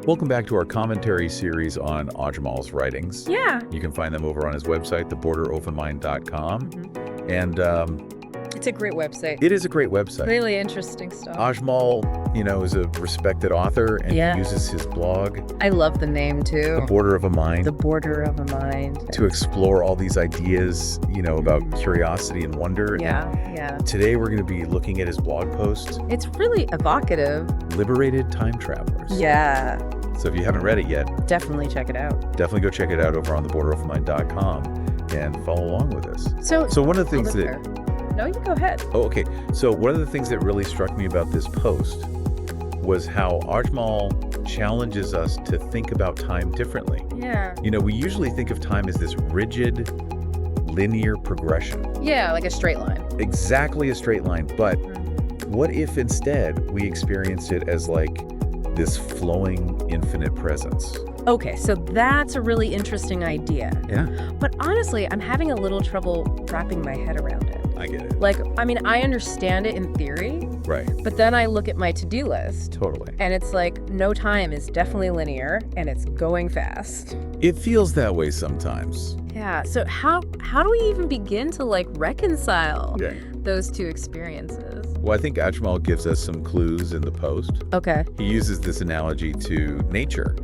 Welcome back to our commentary series on Ajmal's writings. Yeah. You can find them over on his website, theborderopenmind.com. Mm-hmm. And It's a great website. it is a great website. Really interesting stuff. Ajmal, is a respected author, and Yeah. he uses his blog, I love the name too. The Border of a Mind, The Border of a Mind. to explore all these ideas, about curiosity and wonder. Yeah. And today we're going to be looking at his blog post, It's really evocative. Liberated Time Travelers. Yeah. So if you haven't read it yet, Definitely check it out. definitely go check it out over on theborderopenmind.com and follow along with us. So one of the things there. No, you go ahead. Oh, okay. So one of the things that really struck me about this post was how Ajmal challenges us to think about time differently. Yeah. We usually think of time as this rigid, linear progression. Yeah, like a straight line. Exactly a straight line. But what if instead we experienced it as like this flowing, infinite presence? Okay, so that's a really interesting idea. Yeah, But honestly, I'm having a little trouble wrapping my head around it. I get it. I understand it in theory, Right. but then I look at my to-do list, Totally. and it's like, no time is definitely linear, and it's going fast. It feels that way sometimes. Yeah, so how do we even begin to, reconcile Yeah. those two experiences? Well, I think Ajmal gives us some clues in the post. Okay. He uses this analogy to nature.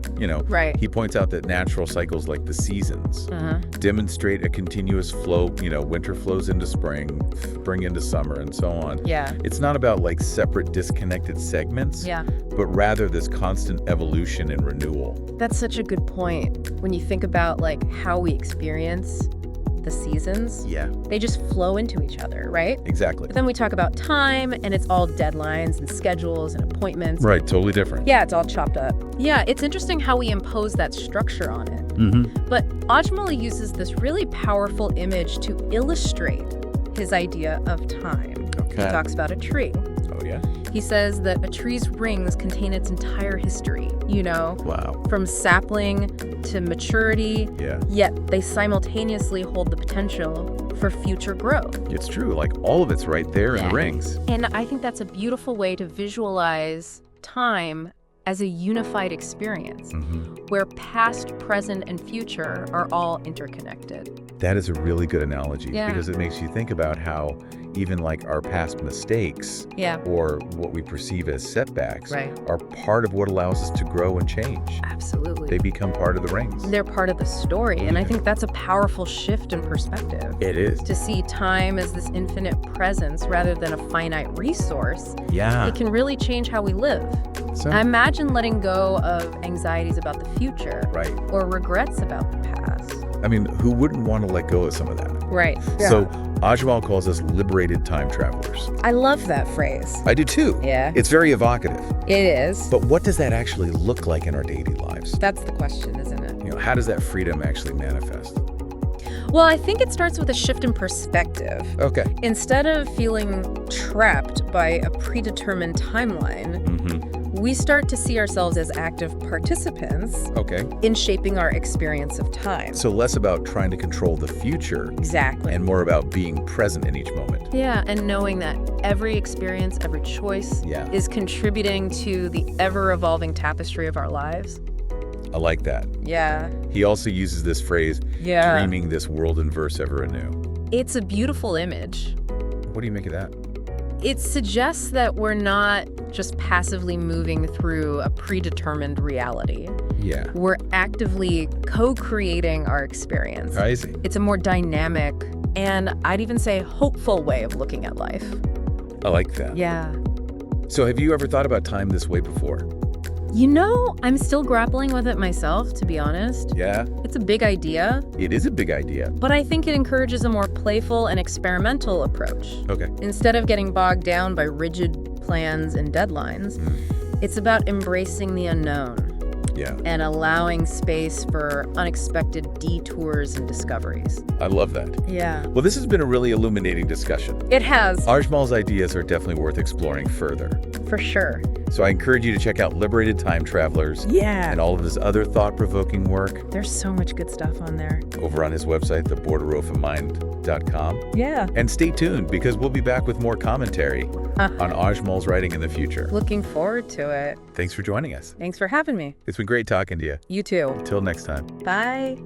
Right. He points out that natural cycles like the seasons Uh-huh. demonstrate a continuous flow. Winter flows into spring into summer, and so on. Yeah. It's not about separate, disconnected segments, Yeah. but rather this constant evolution and renewal. That's such a good point. When you think about, how we experience the seasons, Yeah, they just flow into each other, right? exactly. But then we talk about time, and it's all deadlines and schedules and appointments. Right, totally different. Yeah, it's all chopped up. Yeah, it's interesting how we impose that structure on it. Mm-hmm. But Ajmal uses this really powerful image to illustrate his idea of time. Okay. He talks about a tree. Oh, yeah? He says that a tree's rings contain its entire history, Wow. from sapling to maturity, Yeah, yet they simultaneously hold the potential for future growth. it's true. All of it's right there in Yeah. the rings. And I think that's a beautiful way to visualize time as a unified experience, Mm-hmm. where past, present, and future are all interconnected. That is a really good analogy Yeah. because it makes you think about how even our past mistakes Yeah, or what we perceive as setbacks right. are part of what allows us to grow and change. Absolutely. They become part of the rings. They're part of the story, and I think that's a powerful shift in perspective. It is. To see time as this infinite presence rather than a finite resource, Yeah. it can really change how we live. So, I imagine letting go of anxieties about the future right. or regrets about the past. Who wouldn't want to let go of some of that? Right. So Ajmal calls us liberated time travelers. I love that phrase. I do too. Yeah, It's very evocative. it is. But what does that actually look like in our daily lives? That's the question, isn't it? How does that freedom actually manifest? Well, I think it starts with a shift in perspective. Okay. Instead of feeling trapped by a predetermined timeline, Mm-hmm. we start to see ourselves as active participants Okay. in shaping our experience of time. So less about trying to control the future Exactly. and more about being present in each moment. Yeah, and knowing that every experience, every choice Yeah. is contributing to the ever-evolving tapestry of our lives. I like that. Yeah. He also uses this phrase, Yeah. dreaming this world and verse ever anew. It's a beautiful image. What do you make of that? It suggests that we're not just passively moving through a predetermined reality. Yeah. We're actively co-creating our experience. I see. It's a more dynamic and I'd even say hopeful way of looking at life. I like that. Yeah. So have you ever thought about time this way before? I'm still grappling with it myself, to be honest. Yeah, It's a big idea, it is a big idea. but I think it encourages a more playful and experimental approach. Okay. Instead of getting bogged down by rigid plans and deadlines, it's about embracing the unknown Yeah, and allowing space for unexpected detours and discoveries. I love that. Yeah. Well, this has been a really illuminating discussion. It has, Ajmal's ideas are definitely worth exploring further. for sure. So I encourage you to check out Liberated Time Travelers Yeah. and all of his other thought-provoking work There's so much good stuff on there. over on his website, theborderopenmind.com. liberate.com. Yeah. And stay tuned because we'll be back with more commentary on Ajmal's writing in the future. Looking forward to it. Thanks for joining us. Thanks for having me. It's been great talking to you. You too. Until next time. Bye.